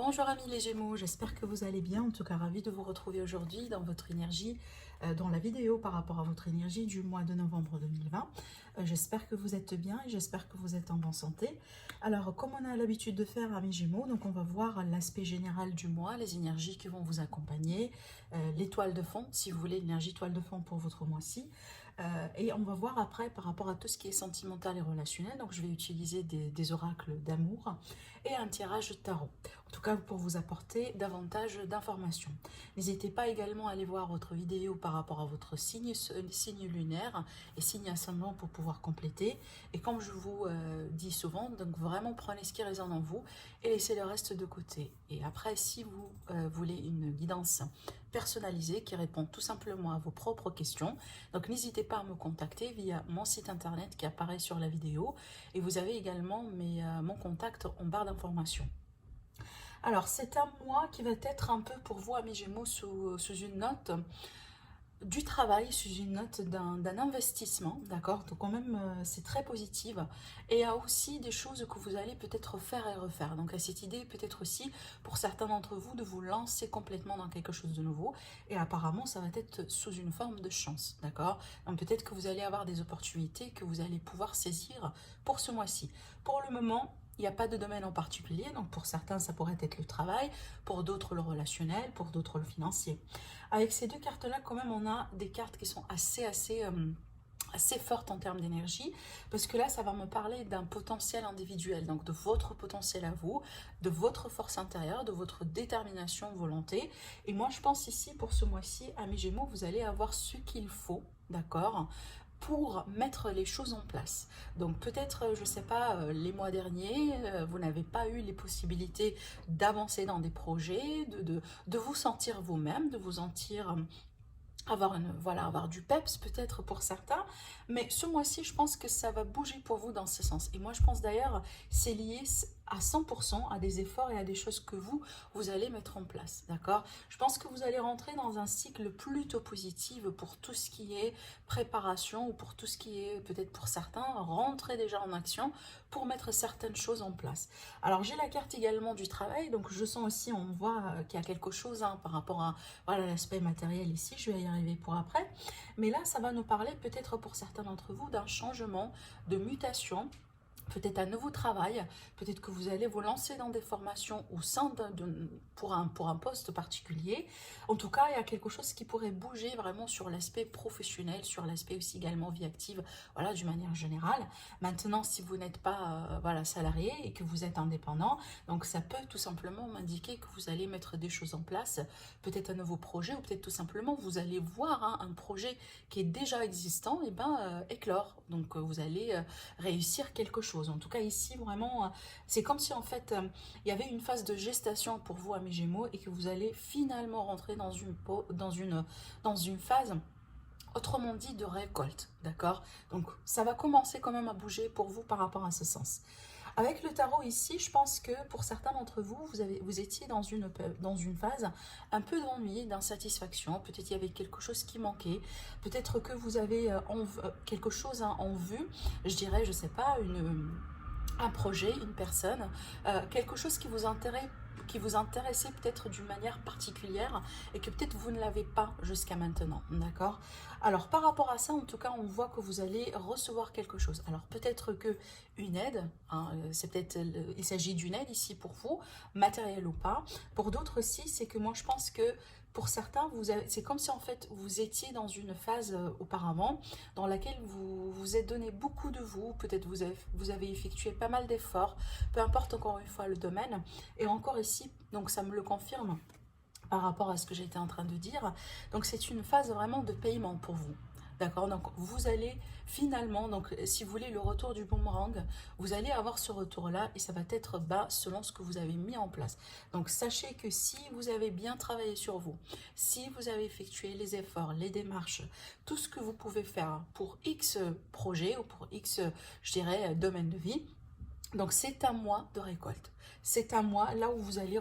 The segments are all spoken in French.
Bonjour amis les Gémeaux, j'espère que vous allez bien. En tout cas, ravi de vous retrouver aujourd'hui dans votre énergie, dans la vidéo par rapport à votre énergie du mois de novembre 2020. J'espère que vous êtes bien et j'espère que vous êtes en bonne santé. Alors, comme on a l'habitude de faire amis Gémeaux, donc on va voir l'aspect général du mois, les énergies qui vont vous accompagner, l'étoile de fond, si vous voulez, l'énergie toile de fond pour votre mois-ci. Et on va voir après par rapport à tout ce qui est sentimental et relationnel. Donc, je vais utiliser des oracles d'amour et un tirage de tarot. En tout cas, pour vous apporter davantage d'informations. N'hésitez pas également à aller voir votre vidéo par rapport à votre signe lunaire et signe ascendant pour pouvoir compléter. Et comme je vous dis souvent, donc vraiment prenez ce qui résonne en vous et laissez le reste de côté. Et après, si vous voulez une guidance personnalisée qui répond tout simplement à vos propres questions, donc n'hésitez pas à me contacter via mon site internet qui apparaît sur la vidéo. Et vous avez également mon contact en barre d'informations. Alors, c'est un mois qui va être un peu pour vous, amis Gémeaux, sous une note du travail, sous une note d'un investissement, d'accord? Donc quand même, c'est très positif. Et il y a aussi des choses que vous allez peut-être faire et refaire. Donc à cette idée, peut-être aussi, pour certains d'entre vous, de vous lancer complètement dans quelque chose de nouveau. Et apparemment, ça va être sous une forme de chance, d'accord? Donc peut-être que vous allez avoir des opportunités que vous allez pouvoir saisir pour ce mois-ci. Pour le moment, il n'y a pas de domaine en particulier, donc pour certains ça pourrait être le travail, pour d'autres le relationnel, pour d'autres le financier. Avec ces deux cartes-là, quand même, on a des cartes qui sont assez fortes en termes d'énergie, parce que là, ça va me parler d'un potentiel individuel, donc de votre potentiel à vous, de votre force intérieure, de votre détermination, volonté. Et moi, je pense ici, pour ce mois-ci, amis Gémeaux, vous allez avoir ce qu'il faut, d'accord, pour mettre les choses en place. Donc peut-être, je ne sais pas, les mois derniers, vous n'avez pas eu les possibilités d'avancer dans des projets, de vous sentir vous-même, de vous sentir avoir du peps peut-être pour certains, mais ce mois-ci, je pense que ça va bouger pour vous dans ce sens. Et moi, je pense d'ailleurs, c'est lié à 100% à des efforts et à des choses que vous allez mettre en place, d'accord? Je pense que vous allez rentrer dans un cycle plutôt positif pour tout ce qui est préparation ou pour tout ce qui est, peut-être pour certains, rentrer déjà en action pour mettre certaines choses en place. Alors, j'ai la carte également du travail, donc je sens aussi, on voit qu'il y a quelque chose par rapport à voilà l'aspect matériel ici, je vais y arriver pour après. Mais là, ça va nous parler peut-être pour certains d'entre vous d'un changement, de mutation, peut-être un nouveau travail, peut-être que vous allez vous lancer dans des formations au sein pour un poste particulier. En tout cas, il y a quelque chose qui pourrait bouger vraiment sur l'aspect professionnel, sur l'aspect aussi également vie active, voilà, d'une manière générale. Maintenant, si vous n'êtes pas voilà, salarié et que vous êtes indépendant, donc ça peut tout simplement m'indiquer que vous allez mettre des choses en place, peut-être un nouveau projet ou peut-être tout simplement vous allez voir un projet qui est déjà existant et éclore. Donc vous allez réussir quelque chose. En tout cas, ici, vraiment, c'est comme si, en fait, il y avait une phase de gestation pour vous, amis Gémeaux, et que vous allez finalement rentrer dans une phase, autrement dit, de récolte, d'accord? Donc, ça va commencer quand même à bouger pour vous par rapport à ce sens. Avec le tarot ici, je pense que pour certains d'entre vous, vous étiez dans une phase un peu d'ennui, d'insatisfaction. Peut-être il y avait quelque chose qui manquait. Peut-être que vous avez quelque chose en vue. Je dirais, je sais pas, un projet, une personne, quelque chose qui vous intéressait peut-être d'une manière particulière et que peut-être vous ne l'avez pas jusqu'à maintenant, d'accord? Alors par rapport à ça, en tout cas, on voit que vous allez recevoir quelque chose. Alors peut-être que une aide, hein, il s'agit d'une aide ici pour vous, matérielle ou pas. Pour d'autres aussi, c'est que moi je pense que pour certains, c'est comme si en fait vous étiez dans une phase auparavant dans laquelle vous vous êtes donné beaucoup de vous, peut-être vous avez effectué pas mal d'efforts, peu importe encore une fois le domaine, et encore ici, donc ça me le confirme par rapport à ce que j'étais en train de dire, donc c'est une phase vraiment de paiement pour vous. D'accord, donc vous allez finalement, donc si vous voulez le retour du boomerang, vous allez avoir ce retour-là et ça va être bas selon ce que vous avez mis en place. Donc sachez que si vous avez bien travaillé sur vous, si vous avez effectué les efforts, les démarches, tout ce que vous pouvez faire pour X projet ou pour X, je dirais, domaine de vie, donc c'est un mois de récolte. C'est un mois là où vous allez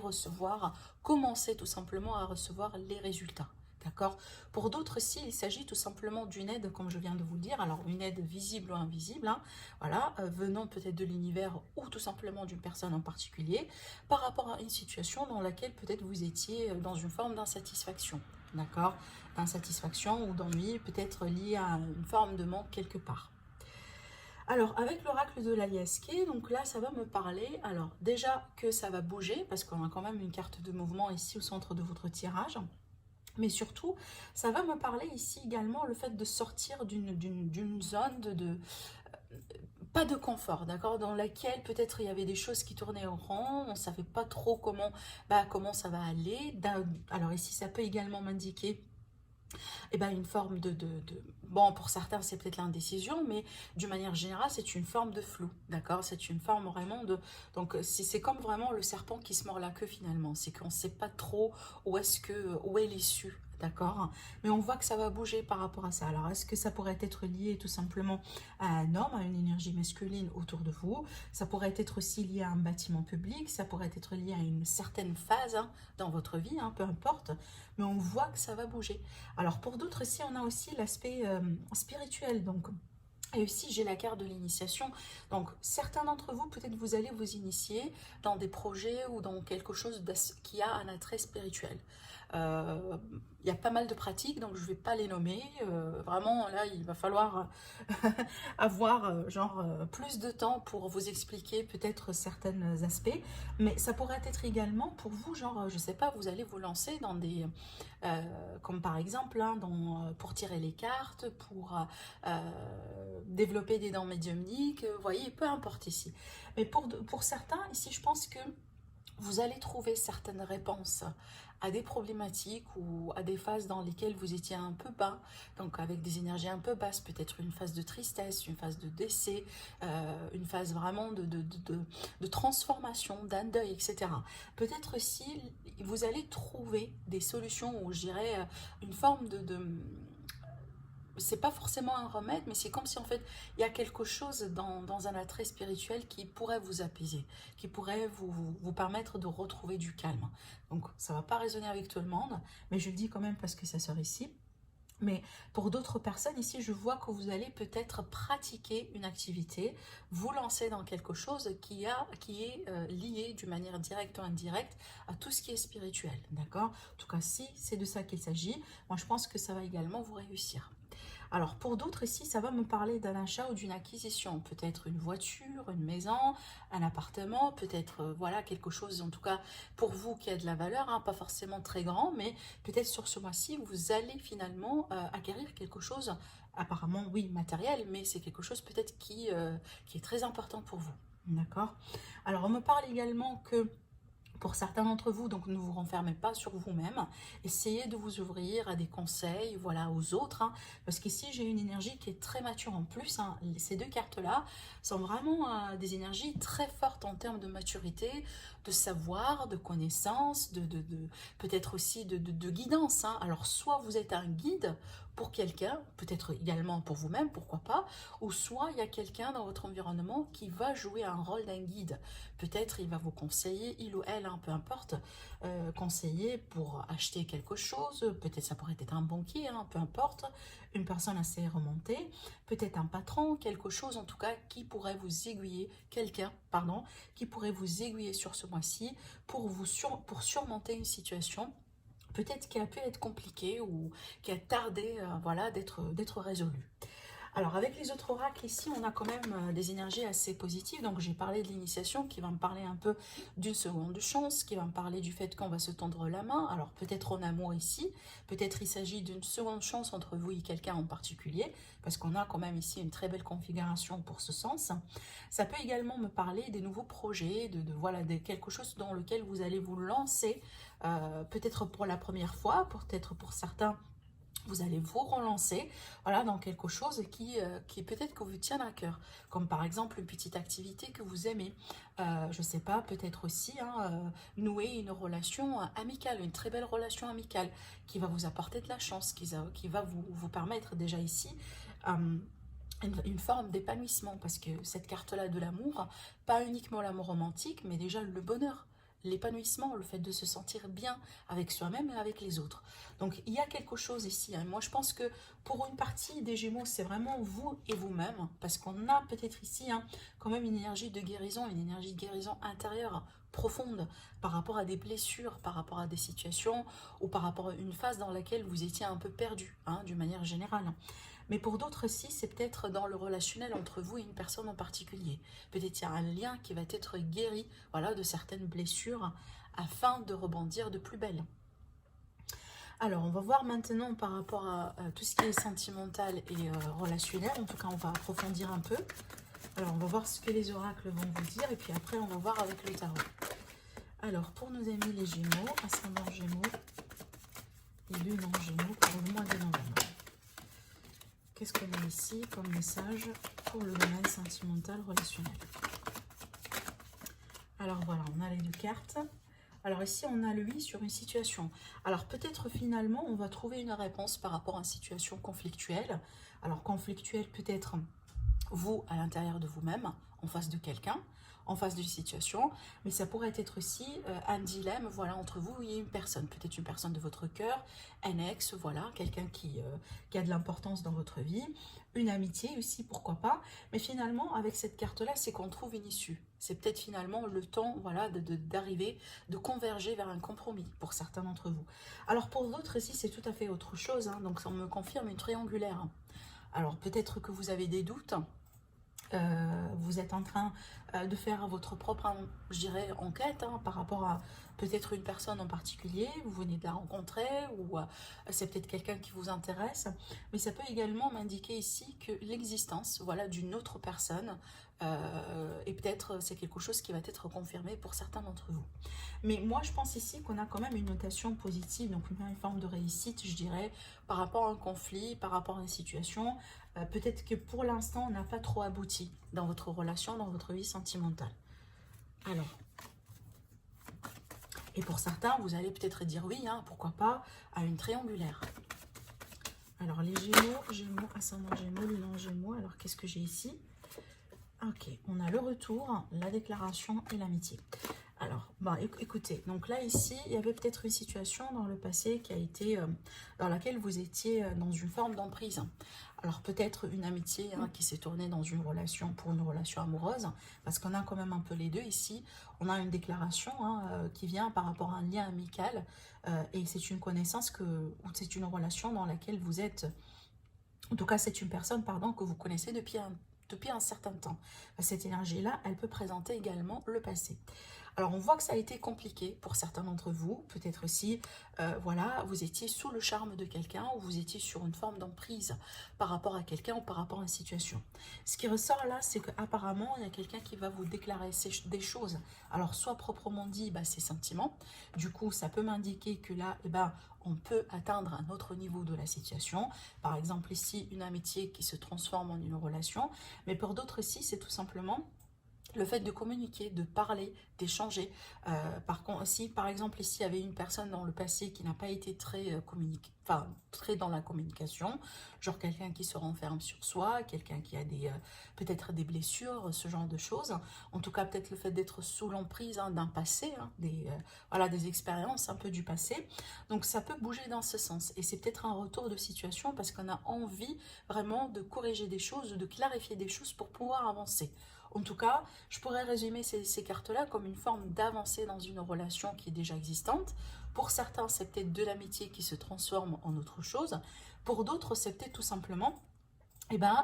commencer tout simplement à recevoir les résultats. D'accord? Pour d'autres, si il s'agit tout simplement d'une aide, comme je viens de vous le dire, alors une aide visible ou invisible, hein, voilà, venant peut-être de l'univers ou tout simplement d'une personne en particulier, par rapport à une situation dans laquelle peut-être vous étiez dans une forme d'insatisfaction, d'accord? D'insatisfaction ou d'ennui, peut-être lié à une forme de manque quelque part. Alors, avec l'oracle de l'Aliasqué, donc là, ça va me parler, alors déjà que ça va bouger, parce qu'on a quand même une carte de mouvement ici au centre de votre tirage, mais surtout, ça va me parler ici également le fait de sortir d'une zone pas de confort, d'accord, dans laquelle peut-être il y avait des choses qui tournaient en rond, on ne savait pas trop comment ça va aller. Alors ici, ça peut également m'indiquer une forme bon, pour certains, c'est peut-être l'indécision, mais d'une manière générale, c'est une forme de flou, d'accord? C'est une forme vraiment de... Donc, c'est comme vraiment le serpent qui se mord la queue, finalement. C'est qu'on ne sait pas trop où est l'issue, d'accord? Mais on voit que ça va bouger par rapport à ça. Alors, est-ce que ça pourrait être lié tout simplement à un homme, à une énergie masculine autour de vous? Ça pourrait être aussi lié à un bâtiment public, ça pourrait être lié à une certaine phase hein, dans votre vie, hein, peu importe. Mais on voit que ça va bouger. Alors pour d'autres ici, on a aussi l'aspect spirituel. Donc, et aussi j'ai la carte de l'initiation. Donc certains d'entre vous, peut-être vous allez vous initier dans des projets ou dans quelque chose qui a un attrait spirituel. Il y a pas mal de pratiques, donc je ne vais pas les nommer. Vraiment, là, il va falloir avoir plus de temps pour vous expliquer peut-être certains aspects. Mais ça pourrait être également pour vous, genre, je sais pas, vous allez vous lancer dans des... comme par exemple, hein, pour tirer les cartes, pour développer des dents médiumniques, vous voyez, peu importe ici. Mais pour certains, ici, je pense que vous allez trouver certaines réponses à des problématiques ou à des phases dans lesquelles vous étiez un peu bas, donc avec des énergies un peu basses, peut-être une phase de tristesse, une phase de décès, une phase vraiment de transformation, d'un deuil, etc. Peut-être aussi, vous allez trouver des solutions, ou je dirais une forme c'est pas forcément un remède, mais c'est comme si en fait il y a quelque chose dans un attrait spirituel qui pourrait vous apaiser, qui pourrait vous permettre de retrouver du calme. Donc ça va pas résonner avec tout le monde, mais je le dis quand même parce que ça sort ici. Mais pour d'autres personnes, ici, je vois que vous allez peut-être pratiquer une activité, vous lancer dans quelque chose qui est lié d'une manière directe ou indirecte à tout ce qui est spirituel, d'accord? En tout cas, si c'est de ça qu'il s'agit, moi je pense que ça va également vous réussir. Alors pour d'autres ici, ça va me parler d'un achat ou d'une acquisition, peut-être une voiture, une maison, un appartement, peut-être voilà quelque chose en tout cas pour vous qui a de la valeur, hein, pas forcément très grand, mais peut-être sur ce mois-ci, vous allez finalement acquérir quelque chose, apparemment oui matériel, mais c'est quelque chose peut-être qui est très important pour vous. D'accord? Alors on me parle également que pour certains d'entre vous, donc ne vous renfermez pas sur vous-même, essayez de vous ouvrir à des conseils, voilà, aux autres, hein, parce qu'ici j'ai une énergie qui est très mature en plus, hein, ces deux cartes-là sont vraiment des énergies très fortes en termes de maturité, de savoir, de connaissance, peut-être aussi de guidance, hein. Alors soit vous êtes un guide pour quelqu'un, peut-être également pour vous-même, pourquoi pas, ou soit il y a quelqu'un dans votre environnement qui va jouer un rôle d'un guide. Peut-être il va vous conseiller, il ou elle, hein, peu importe, conseiller pour acheter quelque chose, peut-être ça pourrait être un banquier, hein, peu importe, une personne assez remontée, peut-être un patron, quelque chose en tout cas qui pourrait vous aiguiller, quelqu'un, pardon, qui pourrait vous aiguiller sur ce mois-ci pour surmonter une situation peut-être qui a pu être compliquée ou qui a tardé voilà, d'être résolue. Alors avec les autres oracles ici, on a quand même des énergies assez positives. Donc j'ai parlé de l'initiation qui va me parler un peu d'une seconde chance, qui va me parler du fait qu'on va se tendre la main. Alors peut-être en amour ici, peut-être il s'agit d'une seconde chance entre vous et quelqu'un en particulier, parce qu'on a quand même ici une très belle configuration pour ce sens. Ça peut également me parler des nouveaux projets, voilà, de quelque chose dans lequel vous allez vous lancer, peut-être pour la première fois, peut-être pour certains vous allez vous relancer voilà, dans quelque chose qui peut-être que vous tient à cœur, comme par exemple une petite activité que vous aimez, je ne sais pas, peut-être aussi hein, nouer une relation amicale, une très belle relation amicale qui va vous apporter de la chance, qui va vous permettre déjà ici une forme d'épanouissement, parce que cette carte-là de l'amour, pas uniquement l'amour romantique, mais déjà le bonheur. l'épanouissement, le fait de se sentir bien avec soi-même et avec les autres. Donc il y a quelque chose ici, hein. Moi je pense que pour une partie des Gémeaux, c'est vraiment vous et vous-même, parce qu'on a peut-être ici, hein, quand même une énergie de guérison intérieure profonde par rapport à des blessures, par rapport à des situations ou par rapport à une phase dans laquelle vous étiez un peu perdu, hein, d'une manière générale. Mais pour d'autres aussi, c'est peut-être dans le relationnel entre vous et une personne en particulier. Peut-être il y a un lien qui va être guéri, voilà, de certaines blessures afin de rebondir de plus belle. Alors, on va voir maintenant par rapport à tout ce qui est sentimental et relationnel. En tout cas, on va approfondir un peu. Alors, on va voir ce que les oracles vont vous dire. Et puis après, on va voir avec le tarot. Alors, pour nos amis les Gémeaux, ascendant Gémeaux et lune en Gémeaux pour le mois de novembre. Qu'est-ce qu'on a ici comme message pour le domaine sentimental relationnel? Alors voilà, on a les deux cartes. Alors ici, on a le oui sur une situation. Alors peut-être finalement, on va trouver une réponse par rapport à une situation conflictuelle. Alors conflictuelle peut-être vous à l'intérieur de vous-même, en face de quelqu'un, en face d'une situation, mais ça pourrait être aussi un dilemme, voilà, entre vous et une personne, peut-être une personne de votre cœur, un ex, voilà, quelqu'un qui a de l'importance dans votre vie, une amitié aussi, pourquoi pas, mais finalement, avec cette carte-là, c'est qu'on trouve une issue. C'est peut-être finalement le temps, voilà, d'arriver, de converger vers un compromis pour certains d'entre vous. Alors pour d'autres ici, c'est tout à fait autre chose, hein, donc ça me confirme une triangulaire. Alors peut-être que vous avez des doutes, vous êtes en train de faire votre propre, je dirais, enquête, hein, par rapport à peut-être une personne en particulier, vous venez de la rencontrer, ou c'est peut-être quelqu'un qui vous intéresse, mais ça peut également m'indiquer ici que l'existence, voilà, d'une autre personne, et peut-être c'est quelque chose qui va être confirmé pour certains d'entre vous. Mais moi, je pense ici qu'on a quand même une notation positive, donc une forme de réussite, je dirais, par rapport à un conflit, par rapport à une situation. Peut-être que pour l'instant, on n'a pas trop abouti dans votre relation, dans votre vie sentimentale. Alors, et pour certains, vous allez peut-être dire oui, hein, pourquoi pas, à une triangulaire. Alors, les Gémeaux, ascendant Gémeaux, lune en Gémeaux. Alors, qu'est-ce que j'ai ici? Ok, on a le retour, la déclaration et l'amitié. Alors, bah, écoutez, donc là, ici, il y avait peut-être une situation dans le passé qui a été, dans laquelle vous étiez dans une forme d'emprise. Alors, peut-être une amitié, hein, qui s'est tournée dans une relation, pour une relation amoureuse, parce qu'on a quand même un peu les deux ici. On a une déclaration, hein, qui vient par rapport à un lien amical, et c'est une connaissance ou c'est une relation dans laquelle vous êtes, en tout cas, c'est une personne, pardon, que vous connaissez depuis un certain temps. Cette énergie-là, elle peut présenter également le passé. Alors, on voit que ça a été compliqué pour certains d'entre vous. Peut-être aussi, voilà, vous étiez sous le charme de quelqu'un ou vous étiez sur une forme d'emprise par rapport à quelqu'un ou par rapport à une situation. Ce qui ressort là, c'est qu'apparemment, il y a quelqu'un qui va vous déclarer des choses. Alors, soit proprement dit, bah, ses sentiments. Du coup, ça peut m'indiquer que là, eh ben, on peut atteindre un autre niveau de la situation. Par exemple, ici, une amitié qui se transforme en une relation. Mais pour d'autres ici, c'est tout simplement le fait de communiquer, de parler, d'échanger. Par contre, si par exemple ici il y avait une personne dans le passé qui n'a pas été très très dans la communication, genre quelqu'un qui se renferme sur soi, quelqu'un qui a peut-être des blessures, ce genre de choses. En tout cas, peut-être le fait d'être sous l'emprise, hein, d'un passé, hein, voilà, des expériences un peu du passé. Donc ça peut bouger dans ce sens. Et c'est peut-être un retour de situation parce qu'on a envie vraiment de corriger des choses, de clarifier des choses pour pouvoir avancer. En tout cas, je pourrais résumer ces cartes-là comme une forme d'avancée dans une relation qui est déjà existante. Pour certains, c'est peut-être de l'amitié qui se transforme en autre chose. Pour d'autres, c'est peut-être tout simplement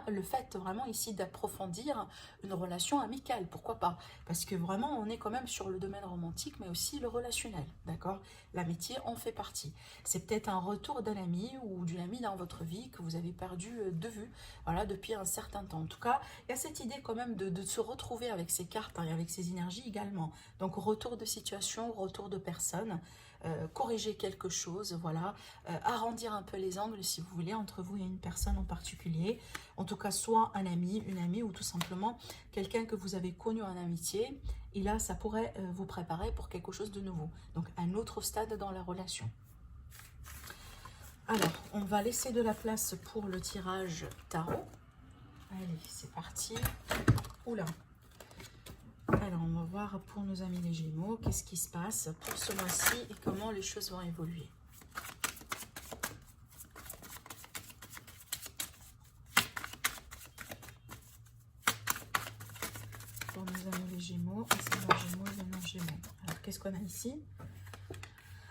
le fait vraiment ici d'approfondir une relation amicale, pourquoi pas? Parce que vraiment, on est quand même sur le domaine romantique, mais aussi le relationnel, d'accord? L'amitié en fait partie. C'est peut-être un retour d'un ami ou d'une amie dans votre vie que vous avez perdu de vue, voilà, depuis un certain temps. En tout cas, il y a cette idée quand même de se retrouver avec ces cartes, hein, et avec ces énergies également. Donc, retour de situation, retour de personne, corriger quelque chose, voilà, arrondir un peu les angles si vous voulez entre vous et une personne en particulier, en tout cas soit un ami, une amie ou tout simplement quelqu'un que vous avez connu en amitié, et là ça pourrait vous préparer pour quelque chose de nouveau, donc un autre stade dans la relation. Alors on va laisser de la place pour le tirage tarot. Allez, c'est parti. Oula. Alors on va voir pour nos amis les Gémeaux, qu'est-ce qui se passe pour ce mois-ci et comment les choses vont évoluer. Pour nos amis les Gémeaux, ascendant Gémeaux, Vénus Gémeaux. Alors, qu'est-ce qu'on a ici?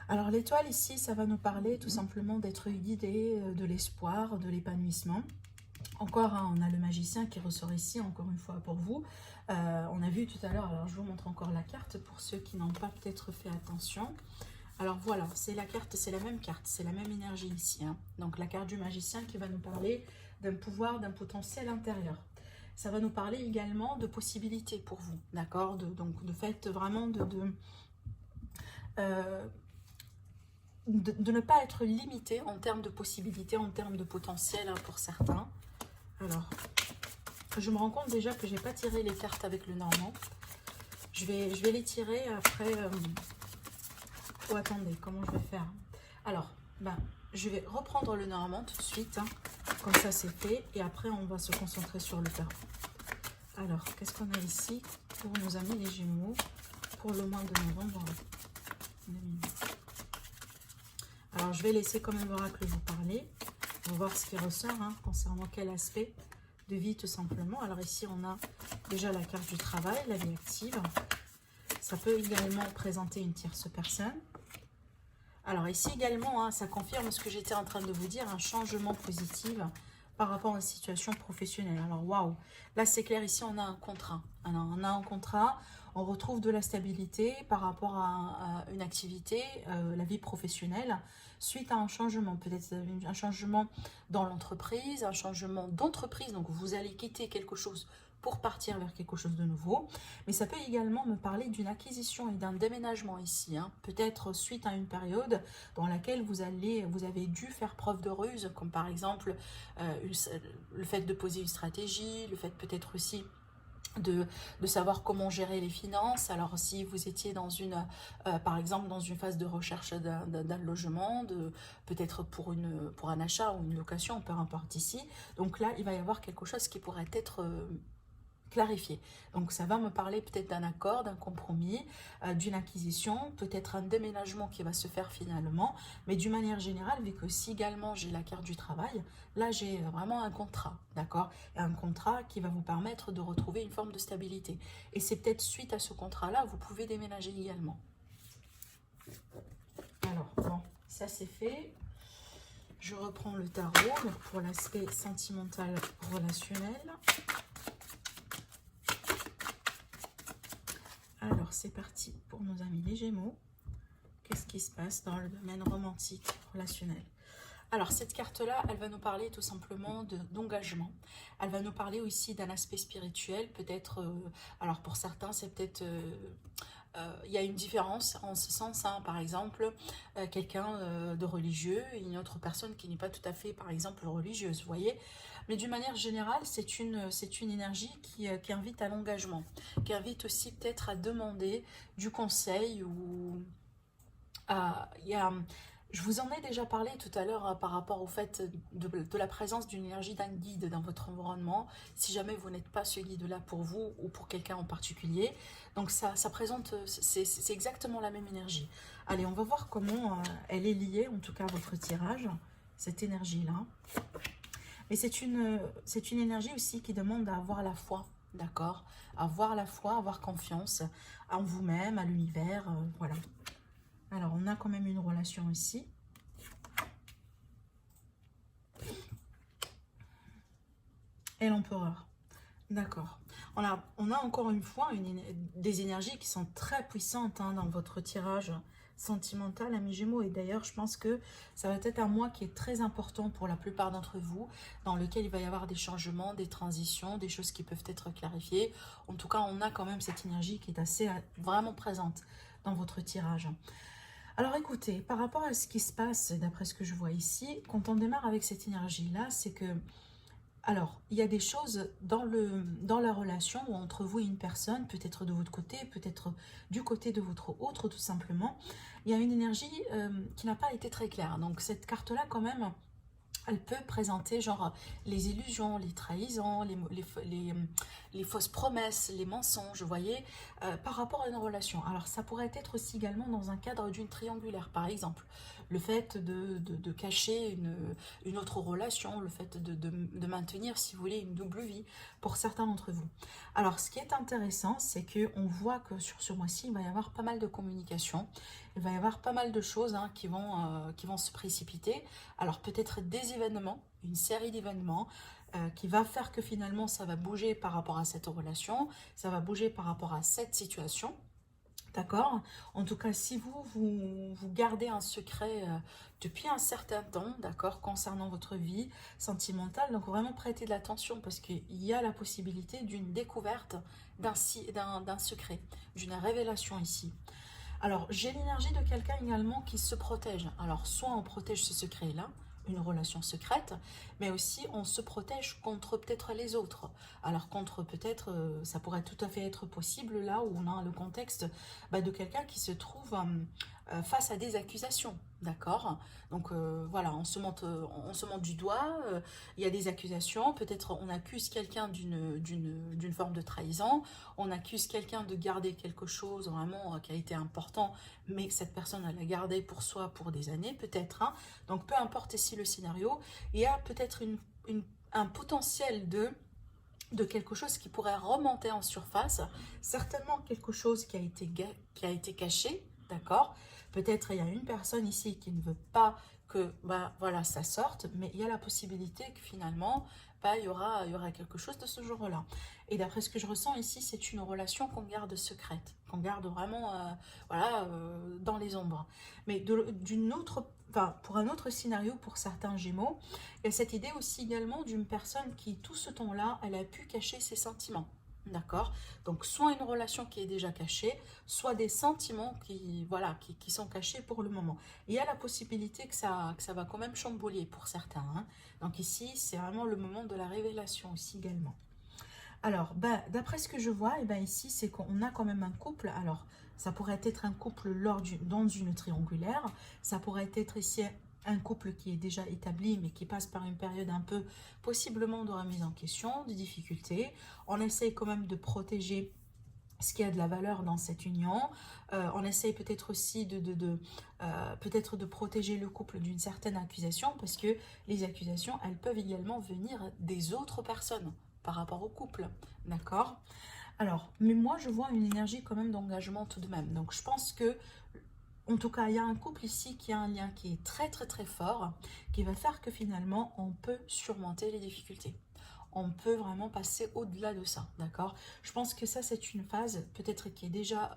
Alors, l'étoile ici, ça va nous parler tout simplement d'être guidé, de l'espoir, de l'épanouissement. Encore, hein, on a le magicien qui ressort ici, encore une fois pour vous. On a vu tout à l'heure, alors je vous montre encore la carte pour ceux qui n'ont pas peut-être fait attention. Alors voilà, c'est la carte, c'est la même carte, c'est la même énergie ici. Hein. Donc la carte du magicien qui va nous parler d'un pouvoir, d'un potentiel intérieur. Ça va nous parler également de possibilités pour vous, d'accord? Donc de fait vraiment de ne pas être limité en termes de possibilités, en termes de potentiel hein, pour certains. Alors, je me rends compte déjà que je n'ai pas tiré les cartes avec le normand. Je vais les tirer après. Oh, attendez, comment je vais faire? Alors, je vais reprendre le normand tout de suite. Hein, comme ça, c'est fait. Et après, on va se concentrer sur le tarot. Alors, qu'est-ce qu'on a ici pour nos amis les Gémeaux pour le mois de novembre 2020? Alors, je vais laisser quand même l'oracle vous parler. On va voir ce qui ressort hein, concernant quel aspect de vie tout simplement. Alors ici, on a déjà la carte du travail, la vie active. Ça peut également présenter une tierce personne. Alors ici également, hein, ça confirme ce que j'étais en train de vous dire, un changement positif par rapport à une situation professionnelle. Alors waouh, là c'est clair, ici on a un contrat. Alors, on a un contrat, on retrouve de la stabilité par rapport à une activité, la vie professionnelle, suite à un changement, peut-être un changement dans l'entreprise, un changement d'entreprise, donc vous allez quitter quelque chose pour partir vers quelque chose de nouveau. Mais ça peut également me parler d'une acquisition et d'un déménagement ici, hein. Peut-être suite à une période dans laquelle vous avez dû faire preuve de ruse, comme par exemple le fait de poser une stratégie, le fait peut-être aussi de savoir comment gérer les finances. Alors si vous étiez dans par exemple dans une phase de recherche d'un logement, peut-être pour un achat ou une location, peu importe ici, donc là il va y avoir quelque chose qui pourrait être clarifié. Donc ça va me parler peut-être d'un accord, d'un compromis, d'une acquisition, peut-être un déménagement qui va se faire finalement, mais d'une manière générale, vu que si également j'ai la carte du travail, là j'ai vraiment un contrat, d'accord? Un contrat qui va vous permettre de retrouver une forme de stabilité. Et c'est peut-être suite à ce contrat-là, vous pouvez déménager également. Alors, bon, ça c'est fait. Je reprends le tarot pour l'aspect sentimental relationnel. Alors, c'est parti pour nos amis les Gémeaux. Qu'est-ce qui se passe dans le domaine romantique, relationnel? Alors, cette carte-là, elle va nous parler tout simplement d'engagement. Elle va nous parler aussi d'un aspect spirituel. Peut-être, alors pour certains, c'est peut-être... il y a une différence en ce sens, hein, par exemple, quelqu'un de religieux et une autre personne qui n'est pas tout à fait, par exemple, religieuse, vous voyez. Mais d'une manière générale, c'est une énergie qui invite à l'engagement, qui invite aussi peut-être à demander du conseil ou je vous en ai déjà parlé tout à l'heure hein, par rapport au fait de la présence d'une énergie d'un guide dans votre environnement, si jamais vous n'êtes pas ce guide-là pour vous ou pour quelqu'un en particulier. Donc ça présente, c'est exactement la même énergie. Allez, on va voir comment elle est liée, en tout cas à votre tirage, cette énergie-là. Mais c'est une énergie aussi qui demande à avoir la foi, d'accord? Avoir la foi, avoir confiance en vous-même, à l'univers, voilà. Alors, on a quand même une relation ici. Et l'empereur. D'accord. On a encore une fois des énergies qui sont très puissantes hein, dans votre tirage sentimental, amis Gémeaux. Et d'ailleurs, je pense que ça va être un mois qui est très important pour la plupart d'entre vous, dans lequel il va y avoir des changements, des transitions, des choses qui peuvent être clarifiées. En tout cas, on a quand même cette énergie qui est assez vraiment présente dans votre tirage. Alors écoutez, par rapport à ce qui se passe, d'après ce que je vois ici, quand on démarre avec cette énergie-là, c'est que, alors, il y a des choses dans la relation ou entre vous et une personne, peut-être de votre côté, peut-être du côté de votre autre tout simplement, il y a une énergie qui n'a pas été très claire. Donc cette carte-là quand même, elle peut présenter genre les illusions, les trahisons, les fausses promesses, les mensonges, vous voyez, par rapport à une relation. Alors ça pourrait être aussi également dans un cadre d'une triangulaire, par exemple. Le fait de cacher une autre relation, le fait de maintenir, si vous voulez, une double vie pour certains d'entre vous. Alors ce qui est intéressant, c'est qu'on voit que sur ce mois-ci, il va y avoir pas mal de communication. Il va y avoir pas mal de choses hein, qui vont se précipiter. Alors peut-être des événements, une série d'événements qui va faire que finalement ça va bouger par rapport à cette relation, ça va bouger par rapport à cette situation. D'accord? En tout cas, si vous gardez un secret depuis un certain temps, d'accord, concernant votre vie sentimentale, donc vraiment prêtez de l'attention parce qu'il y a la possibilité d'une découverte d'un secret, d'une révélation ici. Alors, j'ai l'énergie de quelqu'un également qui se protège. Alors, soit on protège ce secret-là, une relation secrète, mais aussi on se protège contre peut-être les autres. Alors, contre peut-être, ça pourrait tout à fait être possible là où on a le contexte de quelqu'un qui se trouve face à des accusations. D'accord? Donc voilà, on se monte du doigt, il y a des accusations, peut-être on accuse quelqu'un d'une forme de trahison, on accuse quelqu'un de garder quelque chose vraiment qui a été important, mais que cette personne elle a gardé pour soi pour des années, peut-être. Hein. Donc peu importe ici le scénario, il y a peut-être un potentiel de quelque chose qui pourrait remonter en surface, certainement quelque chose qui a été caché, d'accord? Peut-être il y a une personne ici qui ne veut pas que voilà, ça sorte, mais il y a la possibilité que finalement, il y aura quelque chose de ce genre-là. Et d'après ce que je ressens ici, c'est une relation qu'on garde secrète, qu'on garde vraiment voilà, dans les ombres. Mais d'une autre, pour un autre scénario, pour certains Gémeaux, il y a cette idée aussi également d'une personne qui, tout ce temps-là, elle a pu cacher ses sentiments. D'accord? Donc, soit une relation qui est déjà cachée, soit des sentiments voilà, qui sont cachés pour le moment. Il y a la possibilité que ça va quand même chambouler pour certains. Hein. Donc ici, c'est vraiment le moment de la révélation aussi également. Alors, d'après ce que je vois, ici, c'est qu'on a quand même un couple. Alors, ça pourrait être un couple dans une triangulaire. Ça pourrait être ici un couple qui est déjà établi, mais qui passe par une période un peu, possiblement de remise en question, de difficultés. On essaye quand même de protéger ce qui a de la valeur dans cette union. On essaye peut-être aussi peut-être de protéger le couple d'une certaine accusation, parce que les accusations, elles peuvent également venir des autres personnes par rapport au couple, d'accord? Alors, mais moi, je vois une énergie quand même d'engagement tout de même. Donc, je pense que, en tout cas, il y a un couple ici qui a un lien qui est très, très, très fort, qui va faire que finalement, on peut surmonter les difficultés. On peut vraiment passer au-delà de ça, d'accord? Je pense que ça, c'est une phase peut-être qui est déjà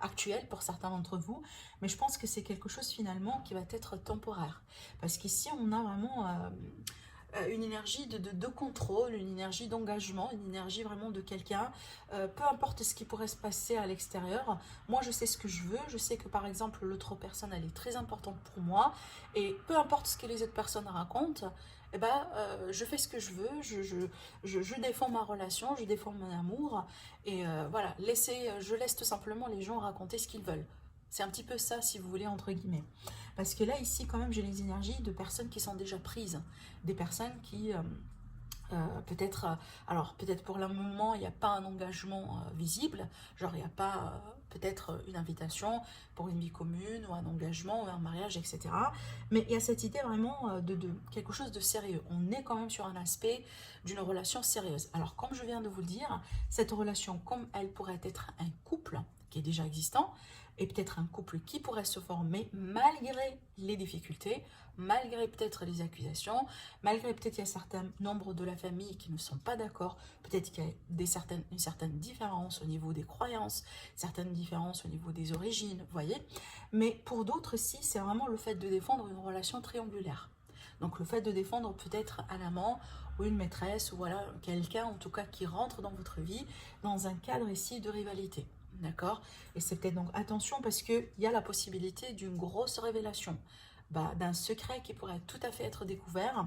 actuelle pour certains d'entre vous, mais je pense que c'est quelque chose finalement qui va être temporaire. Parce qu'ici, on a vraiment une énergie de contrôle, une énergie d'engagement, une énergie vraiment de quelqu'un, peu importe ce qui pourrait se passer à l'extérieur, moi je sais ce que je veux, je sais que par exemple l'autre personne elle est très importante pour moi, et peu importe ce que les autres personnes racontent, je fais ce que je veux, je défends ma relation, je défends mon amour, et voilà, je laisse tout simplement les gens raconter ce qu'ils veulent. C'est un petit peu ça, si vous voulez, entre guillemets. Parce que là, ici, quand même, j'ai les énergies de personnes qui sont déjà prises. Des personnes qui, peut-être, alors peut-être pour le moment, il n'y a pas un engagement visible. Genre, il n'y a pas peut-être une invitation pour une vie commune, ou un engagement, ou un mariage, etc. Mais il y a cette idée vraiment de quelque chose de sérieux. On est quand même sur un aspect d'une relation sérieuse. Alors, comme je viens de vous le dire, cette relation, comme elle pourrait être un couple qui est déjà existant, et peut-être un couple qui pourrait se former malgré les difficultés, malgré peut-être les accusations, malgré peut-être il y a certains nombres de la famille qui ne sont pas d'accord, peut-être qu'il y a une certaine différence au niveau des croyances, certaines différences au niveau des origines, vous voyez. Mais pour d'autres, si, c'est vraiment le fait de défendre une relation triangulaire. Donc le fait de défendre peut-être un amant ou une maîtresse, ou voilà, quelqu'un en tout cas qui rentre dans votre vie dans un cadre ici de rivalité. D'accord? Et c'est peut-être donc attention parce qu'il y a la possibilité d'une grosse révélation, d'un secret qui pourrait tout à fait être découvert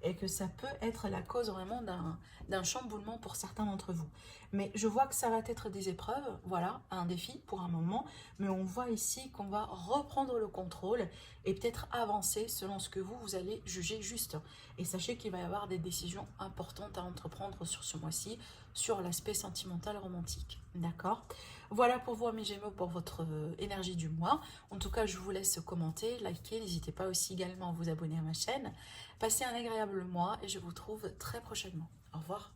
et que ça peut être la cause vraiment d'un chamboulement pour certains d'entre vous. Mais je vois que ça va être des épreuves, voilà, un défi pour un moment, mais on voit ici qu'on va reprendre le contrôle et peut-être avancer selon ce que vous allez juger juste. Et sachez qu'il va y avoir des décisions importantes à entreprendre sur ce mois-ci, sur l'aspect sentimental romantique. D'accord? Voilà pour vous, mes Gémeaux, pour votre énergie du mois. En tout cas, je vous laisse commenter, liker. N'hésitez pas aussi également à vous abonner à ma chaîne. Passez un agréable mois et je vous retrouve très prochainement. Au revoir.